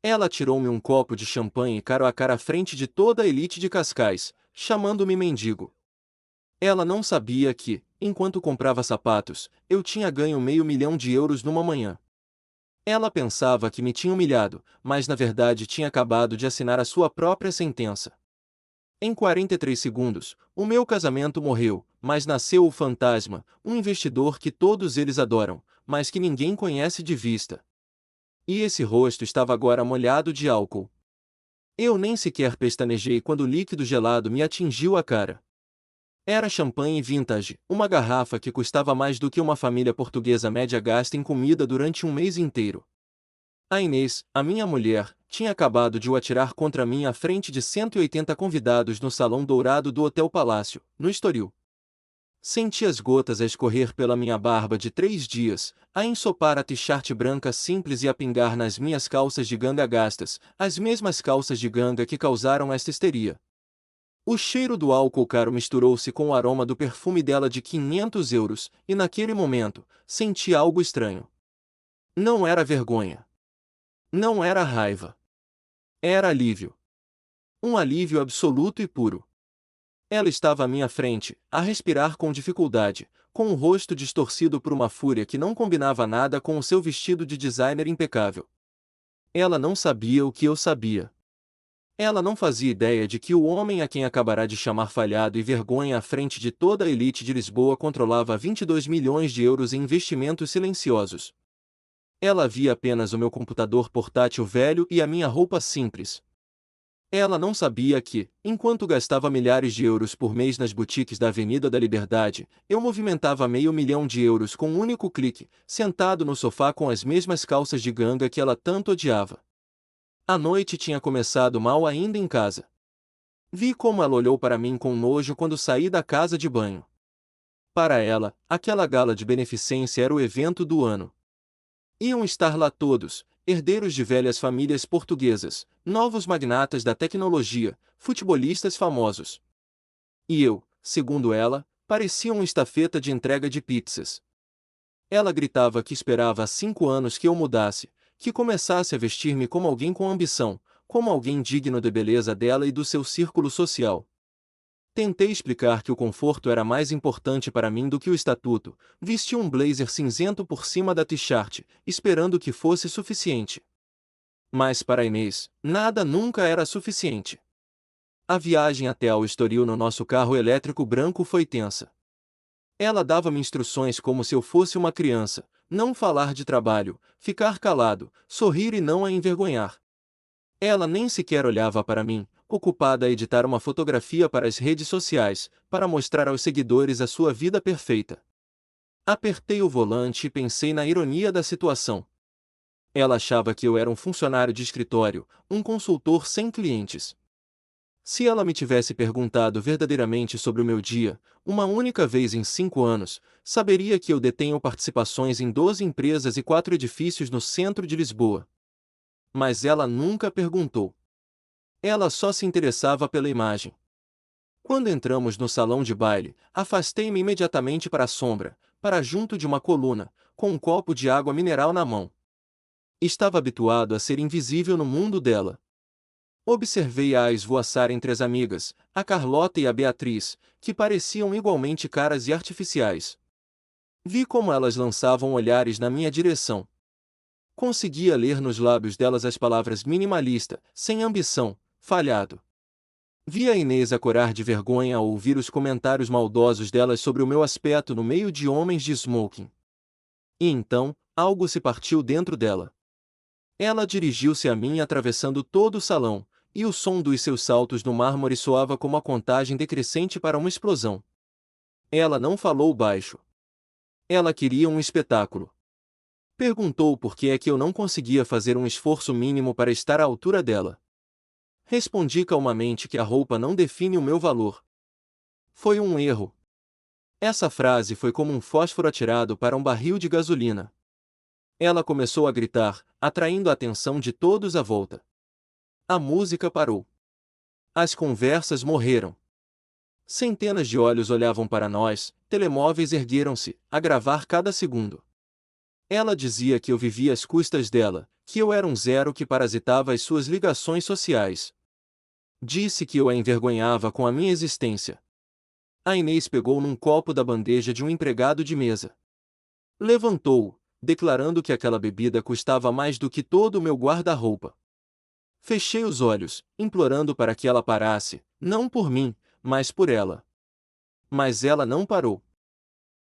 Ela tirou-me um copo de champanhe caro a cara à frente de toda a elite de Cascais, chamando-me mendigo. Ela não sabia que, enquanto comprava sapatos, eu tinha ganho €500.000 numa manhã. Ela pensava que me tinha humilhado, mas na verdade tinha acabado de assinar a sua própria sentença. Em 43 segundos, o meu casamento morreu, mas nasceu o fantasma, um investidor que todos eles adoram, mas que ninguém conhece de vista. E esse rosto estava agora molhado de álcool. Eu nem sequer pestanejei quando o líquido gelado me atingiu a cara. Era champanhe vintage, uma garrafa que custava mais do que uma família portuguesa média gasta em comida durante um mês inteiro. A Inês, a minha mulher, tinha acabado de o atirar contra mim à frente de 180 convidados no Salão Dourado do Hotel Palácio, no Estoril. Senti as gotas a escorrer pela minha barba de 3 dias, a ensopar a t-shirt branca simples e a pingar nas minhas calças de ganga gastas, as mesmas calças de ganga que causaram esta histeria. O cheiro do álcool caro misturou-se com o aroma do perfume dela de €500, e naquele momento, senti algo estranho. Não era vergonha. Não era raiva. Era alívio. Um alívio absoluto e puro. Ela estava à minha frente, a respirar com dificuldade, com o rosto distorcido por uma fúria que não combinava nada com o seu vestido de designer impecável. Ela não sabia o que eu sabia. Ela não fazia ideia de que o homem a quem acabará de chamar falhado e vergonha à frente de toda a elite de Lisboa controlava €22 milhões em investimentos silenciosos. Ela via apenas o meu computador portátil velho e a minha roupa simples. Ela não sabia que, enquanto gastava milhares de euros por mês nas boutiques da Avenida da Liberdade, eu movimentava €500.000 com um único clique, sentado no sofá com as mesmas calças de ganga que ela tanto odiava. A noite tinha começado mal ainda em casa. Vi como ela olhou para mim com nojo quando saí da casa de banho. Para ela, aquela gala de beneficência era o evento do ano. Iam estar lá todos, herdeiros de velhas famílias portuguesas, novos magnatas da tecnologia, futebolistas famosos. E eu, segundo ela, parecia um estafeta de entrega de pizzas. Ela gritava que esperava há 5 anos que eu mudasse, que começasse a vestir-me como alguém com ambição, como alguém digno da beleza dela e do seu círculo social. Tentei explicar que o conforto era mais importante para mim do que o estatuto, vesti um blazer cinzento por cima da t-shirt, esperando que fosse suficiente. Mas para Inês, nada nunca era suficiente. A viagem até ao Estoril no nosso carro elétrico branco foi tensa. Ela dava-me instruções como se eu fosse uma criança: não falar de trabalho, ficar calado, sorrir e não a envergonhar. Ela nem sequer olhava para mim, ocupada a editar uma fotografia para as redes sociais, para mostrar aos seguidores a sua vida perfeita. Apertei o volante e pensei na ironia da situação. Ela achava que eu era um funcionário de escritório, um consultor sem clientes. Se ela me tivesse perguntado verdadeiramente sobre o meu dia, uma única vez em 5 anos, saberia que eu detenho participações em 12 empresas e 4 edifícios no centro de Lisboa. Mas ela nunca perguntou. Ela só se interessava pela imagem. Quando entramos no salão de baile, afastei-me imediatamente para a sombra, para junto de uma coluna, com um copo de água mineral na mão. Estava habituado a ser invisível no mundo dela. Observei-a esvoaçar entre as amigas, a Carlota e a Beatriz, que pareciam igualmente caras e artificiais. Vi como elas lançavam olhares na minha direção. Conseguia ler nos lábios delas as palavras minimalista, sem ambição, falhado. Vi a Inês a corar de vergonha ao ouvir os comentários maldosos delas sobre o meu aspecto no meio de homens de smoking. E então, algo se partiu dentro dela. Ela dirigiu-se a mim atravessando todo o salão, e o som dos seus saltos no mármore soava como a contagem decrescente para uma explosão. Ela não falou baixo. Ela queria um espetáculo. Perguntou por que é que eu não conseguia fazer um esforço mínimo para estar à altura dela. Respondi calmamente que a roupa não define o meu valor. Foi um erro. Essa frase foi como um fósforo atirado para um barril de gasolina. Ela começou a gritar, atraindo a atenção de todos à volta. A música parou. As conversas morreram. Centenas de olhos olhavam para nós, telemóveis ergueram-se, a gravar cada segundo. Ela dizia que eu vivia às custas dela, Que eu era um zero que parasitava as suas ligações sociais. Disse que eu a envergonhava com a minha existência. A Inês pegou num copo da bandeja de um empregado de mesa. Levantou-o, declarando que aquela bebida custava mais do que todo o meu guarda-roupa. Fechei os olhos, implorando para que ela parasse, não por mim, mas por ela. Mas ela não parou.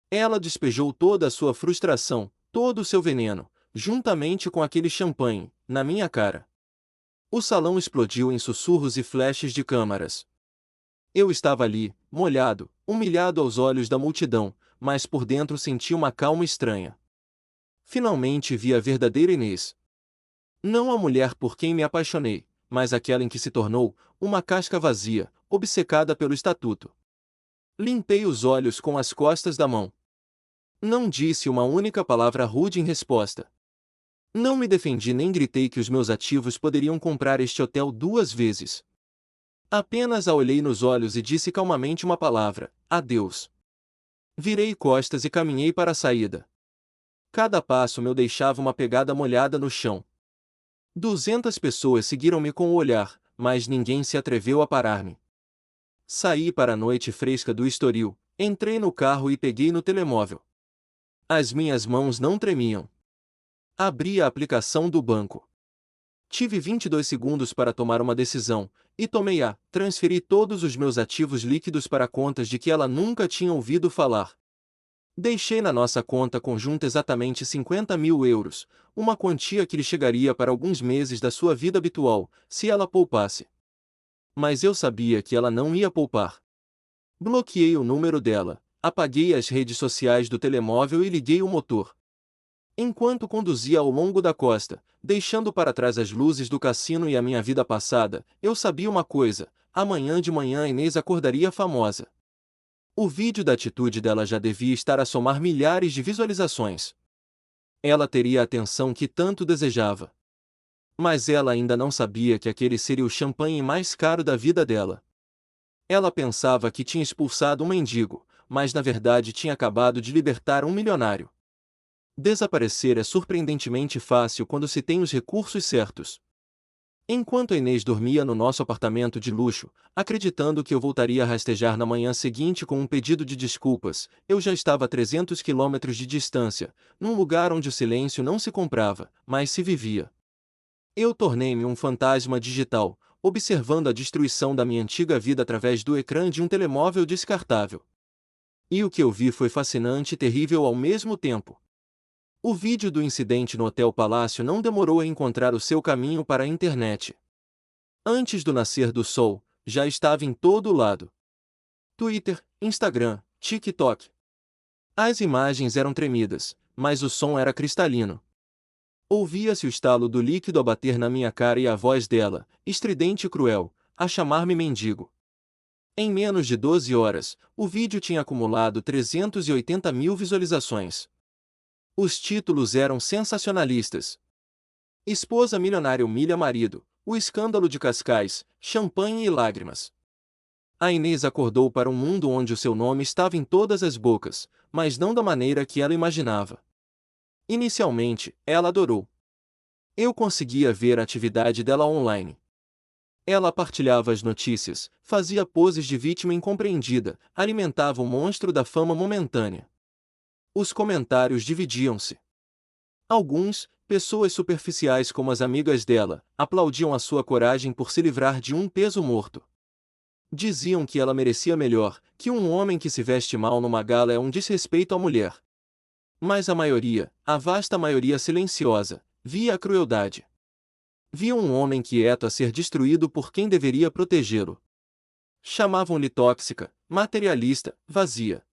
Ela despejou toda a sua frustração, todo o seu veneno, juntamente com aquele champanhe, na minha cara. O salão explodiu em sussurros e flashes de câmaras. Eu estava ali, molhado, humilhado aos olhos da multidão, mas por dentro senti uma calma estranha. Finalmente vi a verdadeira Inês. Não a mulher por quem me apaixonei, mas aquela em que se tornou, uma casca vazia, obcecada pelo estatuto. Limpei os olhos com as costas da mão. Não disse uma única palavra rude em resposta. Não me defendi nem gritei que os meus ativos poderiam comprar este hotel 2 vezes. Apenas a olhei nos olhos e disse calmamente uma palavra: adeus. Virei costas e caminhei para a saída. Cada passo meu deixava uma pegada molhada no chão. 200 pessoas seguiram-me com o olhar, mas ninguém se atreveu a parar-me. Saí para a noite fresca do Estoril, entrei no carro e peguei no telemóvel. As minhas mãos não tremiam. Abri a aplicação do banco. Tive 22 segundos para tomar uma decisão, e tomei-a. Transferi todos os meus ativos líquidos para contas de que ela nunca tinha ouvido falar. Deixei na nossa conta conjunta exatamente 50.000 euros, uma quantia que lhe chegaria para alguns meses da sua vida habitual, se ela poupasse. Mas eu sabia que ela não ia poupar. Bloqueei o número dela, apaguei as redes sociais do telemóvel e liguei o motor. Enquanto conduzia ao longo da costa, deixando para trás as luzes do cassino e a minha vida passada, eu sabia uma coisa: amanhã de manhã Inês acordaria famosa. O vídeo da atitude dela já devia estar a somar milhares de visualizações. Ela teria a atenção que tanto desejava. Mas ela ainda não sabia que aquele seria o champanhe mais caro da vida dela. Ela pensava que tinha expulsado um mendigo, mas na verdade tinha acabado de libertar um milionário. Desaparecer é surpreendentemente fácil quando se tem os recursos certos. Enquanto a Inês dormia no nosso apartamento de luxo, acreditando que eu voltaria a rastejar na manhã seguinte com um pedido de desculpas, eu já estava a 300 quilômetros de distância, num lugar onde o silêncio não se comprava, mas se vivia. Eu tornei-me um fantasma digital, observando a destruição da minha antiga vida através do ecrã de um telemóvel descartável. E o que eu vi foi fascinante e terrível ao mesmo tempo. O vídeo do incidente no Hotel Palácio não demorou a encontrar o seu caminho para a internet. Antes do nascer do sol, já estava em todo lado. Twitter, Instagram, TikTok. As imagens eram tremidas, mas o som era cristalino. Ouvia-se o estalo do líquido a bater na minha cara e a voz dela, estridente e cruel, a chamar-me mendigo. Em menos de 12 horas, o vídeo tinha acumulado 380.000 visualizações. Os títulos eram sensacionalistas. Esposa milionária humilha marido, o escândalo de Cascais, champanhe e lágrimas. A Inês acordou para um mundo onde o seu nome estava em todas as bocas, mas não da maneira que ela imaginava. Inicialmente, ela adorou. Eu conseguia ver a atividade dela online. Ela partilhava as notícias, fazia poses de vítima incompreendida, alimentava o monstro da fama momentânea. Os comentários dividiam-se. Alguns, pessoas superficiais como as amigas dela, aplaudiam a sua coragem por se livrar de um peso morto. Diziam que ela merecia melhor, que um homem que se veste mal numa gala é um desrespeito à mulher. Mas a maioria, a vasta maioria silenciosa, via a crueldade. Via um homem quieto a ser destruído por quem deveria protegê-lo. Chamavam-lhe tóxica, materialista, vazia.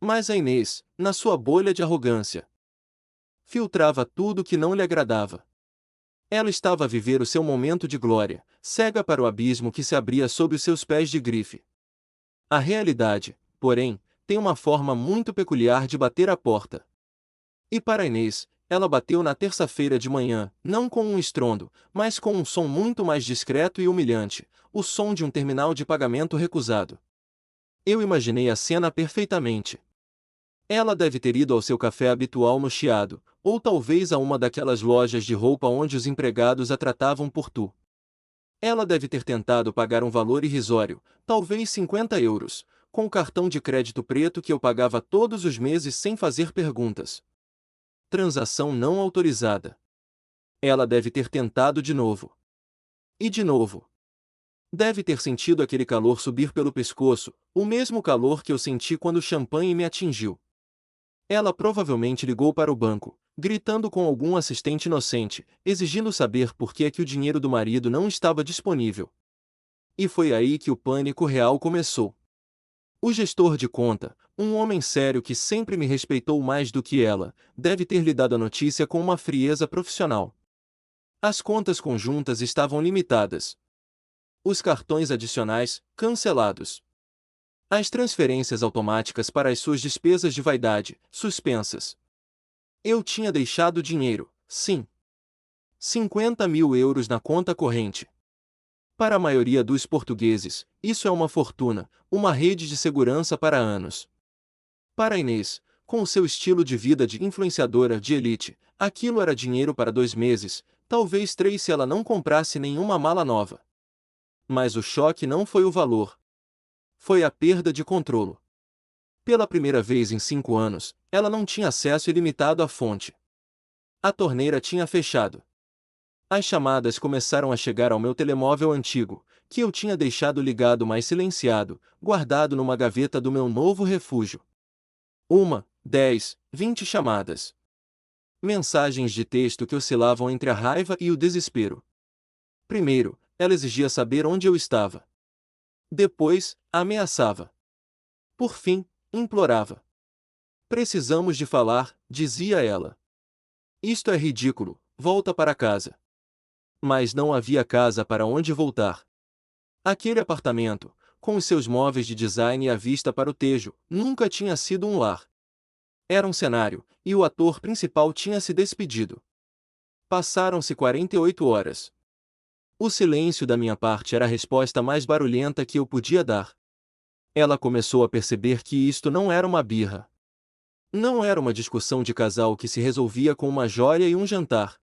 Mas a Inês, na sua bolha de arrogância, filtrava tudo que não lhe agradava. Ela estava a viver o seu momento de glória, cega para o abismo que se abria sob os seus pés de grife. A realidade, porém, tem uma forma muito peculiar de bater à porta. E para Inês, ela bateu na terça-feira de manhã, não com um estrondo, mas com um som muito mais discreto e humilhante, o som de um terminal de pagamento recusado. Eu imaginei a cena perfeitamente. Ela deve ter ido ao seu café habitual no Chiado, ou talvez a uma daquelas lojas de roupa onde os empregados a tratavam por tu. Ela deve ter tentado pagar um valor irrisório, talvez 50 euros, com o cartão de crédito preto que eu pagava todos os meses sem fazer perguntas. Transação não autorizada. Ela deve ter tentado de novo. E de novo. Deve ter sentido aquele calor subir pelo pescoço, o mesmo calor que eu senti quando o champanhe me atingiu. Ela provavelmente ligou para o banco, gritando com algum assistente inocente, exigindo saber por que é que o dinheiro do marido não estava disponível. E foi aí que o pânico real começou. O gestor de conta, um homem sério que sempre me respeitou mais do que ela, deve ter lhe dado a notícia com uma frieza profissional. As contas conjuntas estavam limitadas. Os cartões adicionais, cancelados. As transferências automáticas para as suas despesas de vaidade, suspensas. Eu tinha deixado dinheiro, sim. 50 mil euros na conta corrente. Para a maioria dos portugueses, isso é uma fortuna, uma rede de segurança para anos. Para Inês, com o seu estilo de vida de influenciadora de elite, aquilo era dinheiro para 2 meses, talvez 3 se ela não comprasse nenhuma mala nova. Mas o choque não foi o valor. Foi a perda de controle. Pela primeira vez em 5 anos, ela não tinha acesso ilimitado à fonte. A torneira tinha fechado. As chamadas começaram a chegar ao meu telemóvel antigo, que eu tinha deixado ligado mas silenciado, guardado numa gaveta do meu novo refúgio. 1, 10, 20 chamadas. Mensagens de texto que oscilavam entre a raiva e o desespero. Primeiro, ela exigia saber onde eu estava. Depois, ameaçava. Por fim, implorava. Precisamos de falar, dizia ela. Isto é ridículo, volta para casa. Mas não havia casa para onde voltar. Aquele apartamento, com os seus móveis de design e a vista para o Tejo, nunca tinha sido um lar. Era um cenário, e o ator principal tinha se despedido. Passaram-se 48 horas. O silêncio da minha parte era a resposta mais barulhenta que eu podia dar. Ela começou a perceber que isto não era uma birra. Não era uma discussão de casal que se resolvia com uma joia e um jantar.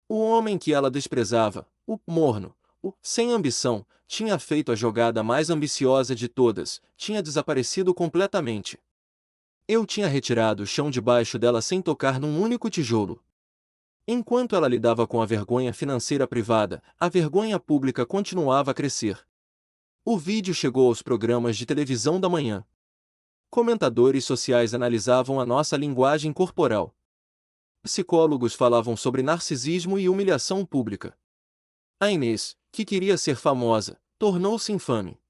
O homem que ela desprezava, o morno, o sem ambição, tinha feito a jogada mais ambiciosa de todas, tinha desaparecido completamente. Eu tinha retirado o chão debaixo dela sem tocar num único tijolo. Enquanto ela lidava com a vergonha financeira privada, a vergonha pública continuava a crescer. O vídeo chegou aos programas de televisão da manhã. Comentadores sociais analisavam a nossa linguagem corporal. Psicólogos falavam sobre narcisismo e humilhação pública. A Inês, que queria ser famosa, tornou-se infame.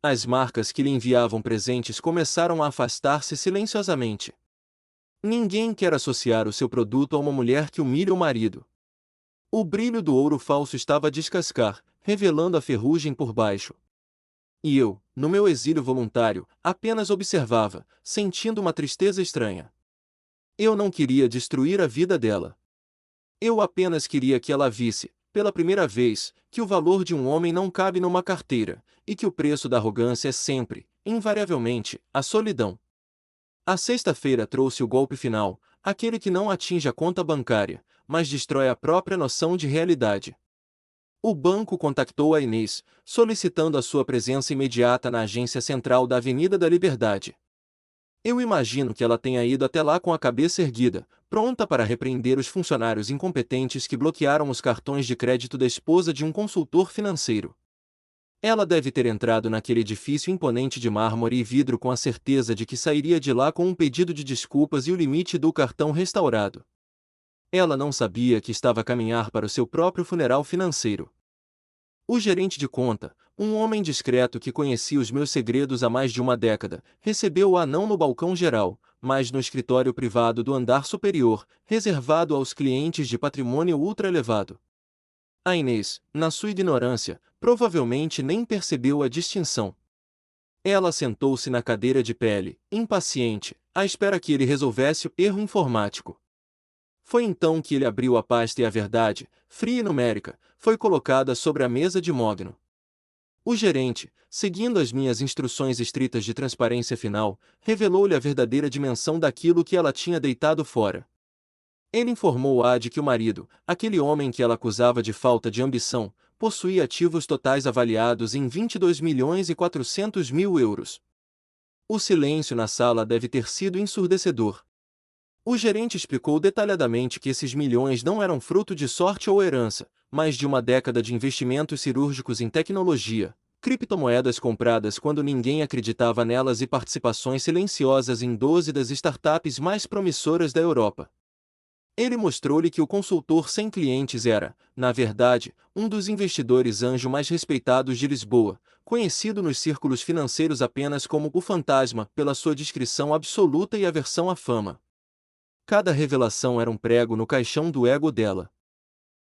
As marcas que lhe enviavam presentes começaram a afastar-se silenciosamente. Ninguém quer associar o seu produto a uma mulher que humilha o marido. O brilho do ouro falso estava a descascar, revelando a ferrugem por baixo. E eu, no meu exílio voluntário, apenas observava, sentindo uma tristeza estranha. Eu não queria destruir a vida dela. Eu apenas queria que ela visse, pela primeira vez, que o valor de um homem não cabe numa carteira, e que o preço da arrogância é sempre, invariavelmente, a solidão. A sexta-feira trouxe o golpe final, aquele que não atinge a conta bancária, mas destrói a própria noção de realidade. O banco contactou a Inês, solicitando a sua presença imediata na agência central da Avenida da Liberdade. Eu imagino que ela tenha ido até lá com a cabeça erguida, pronta para repreender os funcionários incompetentes que bloquearam os cartões de crédito da esposa de um consultor financeiro. Ela deve ter entrado naquele edifício imponente de mármore e vidro com a certeza de que sairia de lá com um pedido de desculpas e o limite do cartão restaurado. Ela não sabia que estava a caminhar para o seu próprio funeral financeiro. O gerente de conta, um homem discreto que conhecia os meus segredos há mais de uma década, recebeu-a não no balcão geral, mas no escritório privado do andar superior, reservado aos clientes de patrimônio ultra-elevado. A Inês, na sua ignorância, provavelmente nem percebeu a distinção. Ela sentou-se na cadeira de pele, impaciente, à espera que ele resolvesse o erro informático. Foi então que ele abriu a pasta e a verdade, fria e numérica, foi colocada sobre a mesa de mogno. O gerente, seguindo as minhas instruções estritas de transparência final, revelou-lhe a verdadeira dimensão daquilo que ela tinha deitado fora. Ele informou-a de que o marido, aquele homem que ela acusava de falta de ambição, possuía ativos totais avaliados em 22.400.000 euros. O silêncio na sala deve ter sido ensurdecedor. O gerente explicou detalhadamente que esses milhões não eram fruto de sorte ou herança, mas de uma década de investimentos cirúrgicos em tecnologia, criptomoedas compradas quando ninguém acreditava nelas e participações silenciosas em 12 das startups mais promissoras da Europa. Ele mostrou-lhe que o consultor sem clientes era, na verdade, um dos investidores anjo mais respeitados de Lisboa, conhecido nos círculos financeiros apenas como o fantasma pela sua discrição absoluta e aversão à fama. Cada revelação era um prego no caixão do ego dela.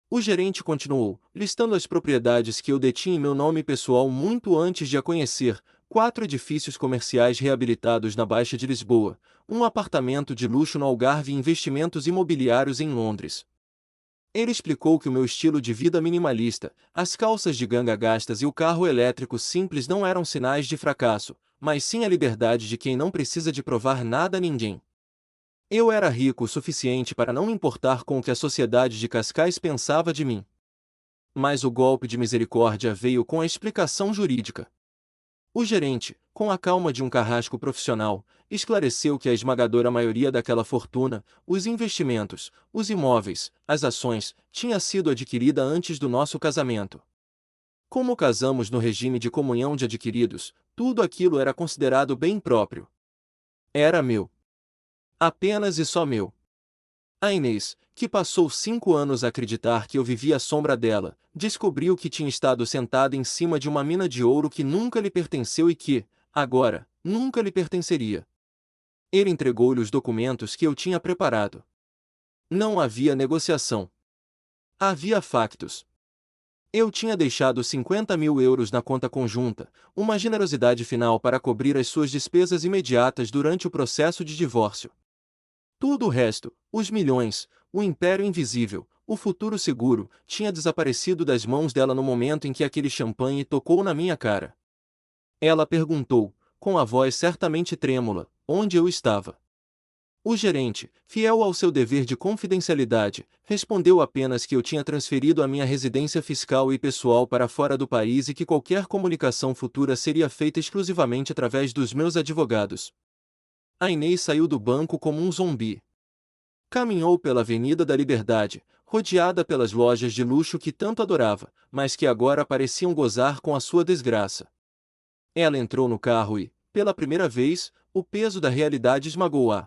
O gerente continuou, listando as propriedades que eu detinha em meu nome pessoal muito antes de a conhecer: 4 edifícios comerciais reabilitados na Baixa de Lisboa, um apartamento de luxo no Algarve e investimentos imobiliários em Londres. Ele explicou que o meu estilo de vida minimalista, as calças de ganga gastas e o carro elétrico simples não eram sinais de fracasso, mas sim a liberdade de quem não precisa de provar nada a ninguém. Eu era rico o suficiente para não me importar com o que a sociedade de Cascais pensava de mim. Mas o golpe de misericórdia veio com a explicação jurídica. O gerente, com a calma de um carrasco profissional, esclareceu que a esmagadora maioria daquela fortuna, os investimentos, os imóveis, as ações, tinha sido adquirida antes do nosso casamento. Como casamos no regime de comunhão de adquiridos, tudo aquilo era considerado bem próprio. Era meu. Apenas e só meu. A Inês, que passou 5 anos a acreditar que eu vivia à sombra dela, descobriu que tinha estado sentada em cima de uma mina de ouro que nunca lhe pertenceu e que, agora, nunca lhe pertenceria. Ele entregou-lhe os documentos que eu tinha preparado. Não havia negociação. Havia factos. Eu tinha deixado 50.000 euros na conta conjunta, uma generosidade final para cobrir as suas despesas imediatas durante o processo de divórcio. Tudo o resto, os milhões, o império invisível, o futuro seguro, tinha desaparecido das mãos dela no momento em que aquele champanhe tocou na minha cara. Ela perguntou, com a voz certamente trêmula, onde eu estava. O gerente, fiel ao seu dever de confidencialidade, respondeu apenas que eu tinha transferido a minha residência fiscal e pessoal para fora do país e que qualquer comunicação futura seria feita exclusivamente através dos meus advogados. A Inês saiu do banco como um zombi. Caminhou pela Avenida da Liberdade, rodeada pelas lojas de luxo que tanto adorava, mas que agora pareciam gozar com a sua desgraça. Ela entrou no carro e, pela primeira vez, o peso da realidade esmagou-a.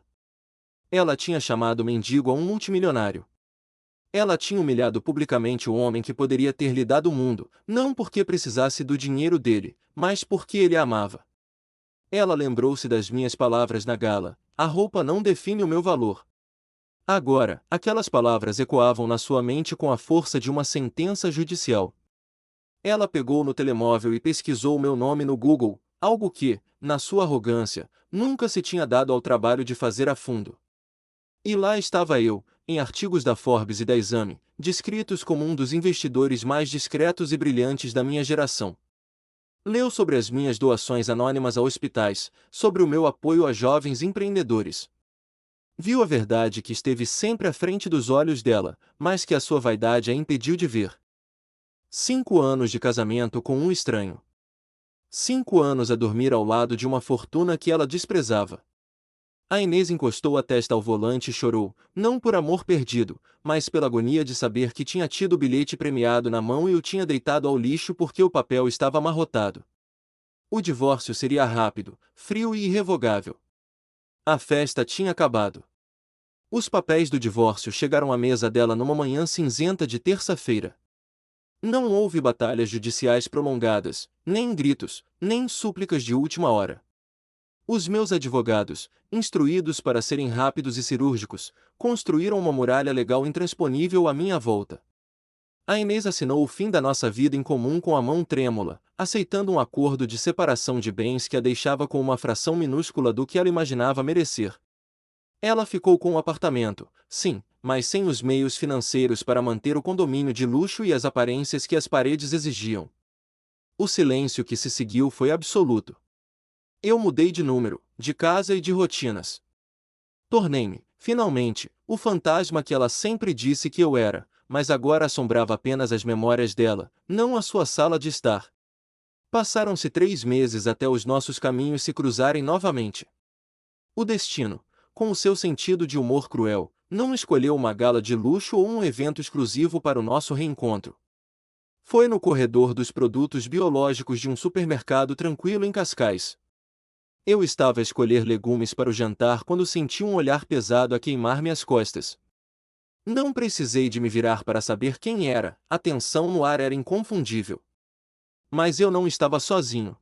Ela tinha chamado mendigo a um multimilionário. Ela tinha humilhado publicamente o homem que poderia ter lhe dado o mundo, não porque precisasse do dinheiro dele, mas porque ele a amava. Ela lembrou-se das minhas palavras na gala: a roupa não define o meu valor. Agora, aquelas palavras ecoavam na sua mente com a força de uma sentença judicial. Ela pegou no telemóvel e pesquisou o meu nome no Google, algo que, na sua arrogância, nunca se tinha dado ao trabalho de fazer a fundo. E lá estava eu, em artigos da Forbes e da Exame, descritos como um dos investidores mais discretos e brilhantes da minha geração. Leu sobre as minhas doações anônimas a hospitais, sobre o meu apoio a jovens empreendedores. Viu a verdade que esteve sempre à frente dos olhos dela, mas que a sua vaidade a impediu de ver. 5 anos de casamento com um estranho. 5 anos a dormir ao lado de uma fortuna que ela desprezava. A Inês encostou a testa ao volante e chorou, não por amor perdido, mas pela agonia de saber que tinha tido o bilhete premiado na mão e o tinha deitado ao lixo porque o papel estava amarrotado. O divórcio seria rápido, frio e irrevogável. A festa tinha acabado. Os papéis do divórcio chegaram à mesa dela numa manhã cinzenta de terça-feira. Não houve batalhas judiciais prolongadas, nem gritos, nem súplicas de última hora. Os meus advogados, instruídos para serem rápidos e cirúrgicos, construíram uma muralha legal intransponível à minha volta. A Inês assinou o fim da nossa vida em comum com a mão trêmula, aceitando um acordo de separação de bens que a deixava com uma fração minúscula do que ela imaginava merecer. Ela ficou com o apartamento, sim, mas sem os meios financeiros para manter o condomínio de luxo e as aparências que as paredes exigiam. O silêncio que se seguiu foi absoluto. Eu mudei de número, de casa e de rotinas. Tornei-me, finalmente, O fantasma que ela sempre disse que eu era, mas agora assombrava apenas as memórias dela, não a sua sala de estar. Passaram-se 3 meses até os nossos caminhos se cruzarem novamente. O destino, com o seu sentido de humor cruel, não escolheu uma gala de luxo ou um evento exclusivo para o nosso reencontro. Foi no corredor dos produtos biológicos de um supermercado tranquilo em Cascais. Eu estava a escolher legumes para o jantar quando senti um olhar pesado a queimar minhas costas. Não precisei de me virar para saber quem era, a tensão no ar era inconfundível. Mas eu não estava sozinho.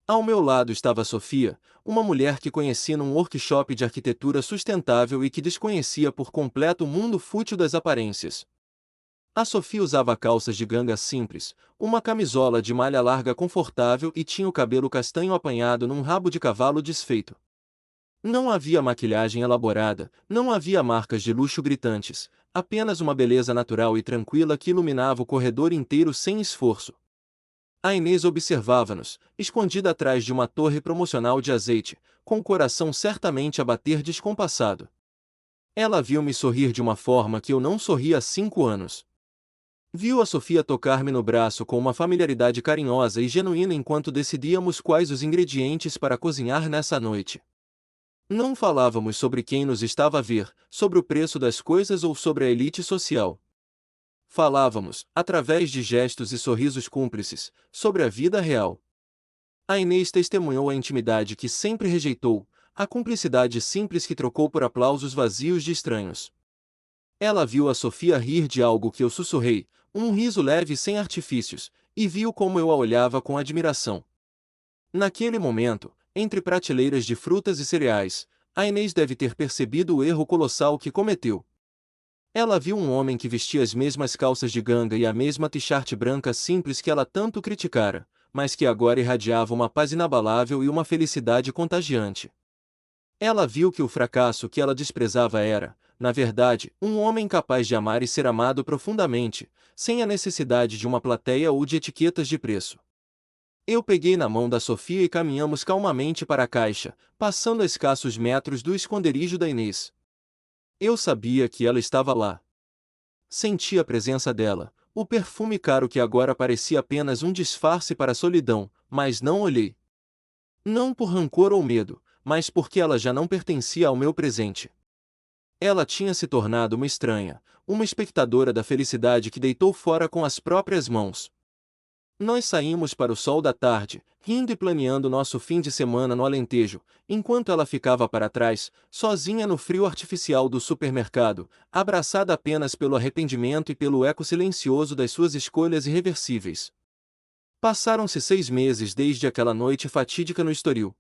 Ao meu lado estava Sofia, uma mulher que conheci num workshop de arquitetura sustentável e que desconhecia por completo o mundo fútil das aparências. A Sofia usava calças de ganga simples, uma camisola de malha larga confortável e tinha o cabelo castanho apanhado num rabo de cavalo desfeito. Não havia maquilhagem elaborada, não havia marcas de luxo gritantes, apenas uma beleza natural e tranquila que iluminava o corredor inteiro sem esforço. A Inês observava-nos, escondida atrás de uma torre promocional de azeite, com o coração certamente a bater descompassado. Ela viu-me sorrir de uma forma que eu não sorri há 5 anos. Viu a Sofia tocar-me no braço com uma familiaridade carinhosa e genuína enquanto decidíamos quais os ingredientes para cozinhar nessa noite. Não falávamos sobre quem nos estava a ver, sobre o preço das coisas ou sobre a elite social. Falávamos, através de gestos e sorrisos cúmplices, sobre a vida real. A Inês testemunhou a intimidade que sempre rejeitou, a cumplicidade simples que trocou por aplausos vazios de estranhos. Ela viu a Sofia rir de algo que eu sussurrei, um riso leve sem artifícios, e viu como eu a olhava com admiração. Naquele momento, entre prateleiras de frutas e cereais, a Inês deve ter percebido o erro colossal que cometeu. Ela viu um homem que vestia as mesmas calças de ganga e a mesma t-shirt branca simples que ela tanto criticara, mas que agora irradiava uma paz inabalável e uma felicidade contagiante. Ela viu que o fracasso que ela desprezava era, na verdade, um homem capaz de amar e ser amado profundamente, sem a necessidade de uma plateia ou de etiquetas de preço. Eu peguei na mão da Sofia e caminhamos calmamente para a caixa, passando a escassos metros do esconderijo da Inês. Eu sabia que ela estava lá. Senti a presença dela, o perfume caro que agora parecia apenas um disfarce para a solidão, mas não olhei. Não por rancor ou medo, mas porque ela já não pertencia ao meu presente. Ela tinha se tornado uma estranha, uma espectadora da felicidade que deitou fora com as próprias mãos. Nós saímos para o sol da tarde, rindo e planeando nosso fim de semana no Alentejo, enquanto ela ficava para trás, sozinha no frio artificial do supermercado, abraçada apenas pelo arrependimento e pelo eco silencioso das suas escolhas irreversíveis. Passaram-se 6 meses desde aquela noite fatídica no Estoril.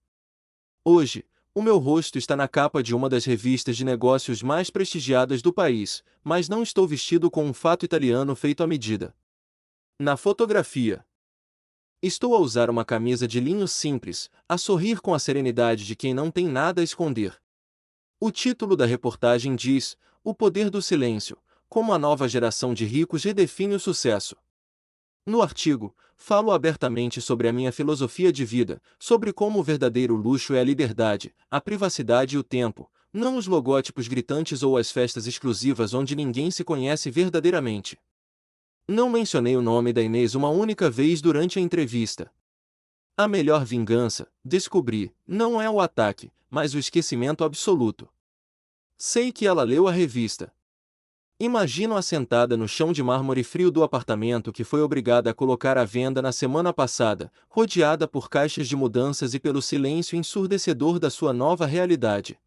Hoje, o meu rosto está na capa de uma das revistas de negócios mais prestigiadas do país, mas não estou vestido com um fato italiano feito à medida. Na fotografia, estou a usar uma camisa de linho simples, a sorrir com a serenidade de quem não tem nada a esconder. O título da reportagem diz: O poder do silêncio, como a nova geração de ricos redefine o sucesso. No artigo, falo abertamente sobre a minha filosofia de vida, sobre como o verdadeiro luxo é a liberdade, a privacidade e o tempo, não os logótipos gritantes ou as festas exclusivas onde ninguém se conhece verdadeiramente. Não mencionei o nome da Inês uma única vez durante a entrevista. A melhor vingança, descobri, não é o ataque, mas o esquecimento absoluto. Sei que ela leu a revista. Imagino-a sentada no chão de mármore frio do apartamento que foi obrigada a colocar à venda na semana passada, rodeada por caixas de mudanças e pelo silêncio ensurdecedor da sua nova realidade.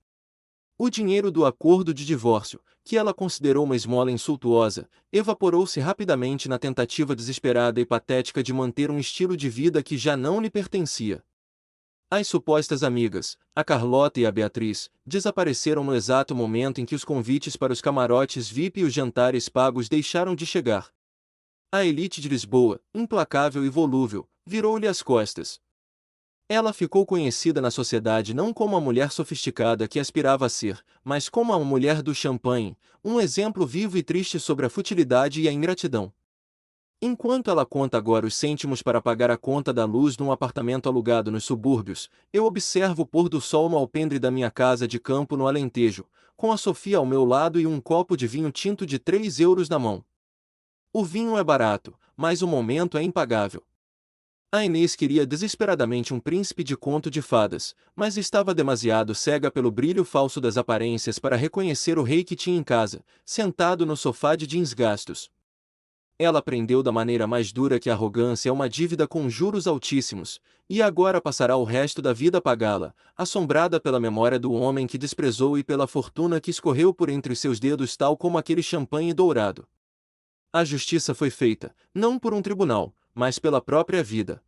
O dinheiro do acordo de divórcio, que ela considerou uma esmola insultuosa, evaporou-se rapidamente na tentativa desesperada e patética de manter um estilo de vida que já não lhe pertencia. As supostas amigas, a Carlota e a Beatriz, desapareceram no exato momento em que os convites para os camarotes VIP e os jantares pagos deixaram de chegar. A elite de Lisboa, implacável e volúvel, virou-lhe as costas. Ela ficou conhecida na sociedade não como a mulher sofisticada que aspirava a ser, mas como a mulher do champanhe, um exemplo vivo e triste sobre a futilidade e a ingratidão. Enquanto ela conta agora os cêntimos para pagar a conta da luz num apartamento alugado nos subúrbios, eu observo o pôr do sol no alpendre da minha casa de campo no Alentejo, com a Sofia ao meu lado e um copo de vinho tinto de 3 € na mão. O vinho é barato, mas o momento é impagável. A Inês queria desesperadamente um príncipe de conto de fadas, mas estava demasiado cega pelo brilho falso das aparências para reconhecer o rei que tinha em casa, sentado no sofá de jeans gastos. Ela aprendeu da maneira mais dura que a arrogância é uma dívida com juros altíssimos, e agora passará o resto da vida a pagá-la, assombrada pela memória do homem que desprezou e pela fortuna que escorreu por entre os seus dedos tal como aquele champanhe dourado. A justiça foi feita, não por um tribunal, mas pela própria vida.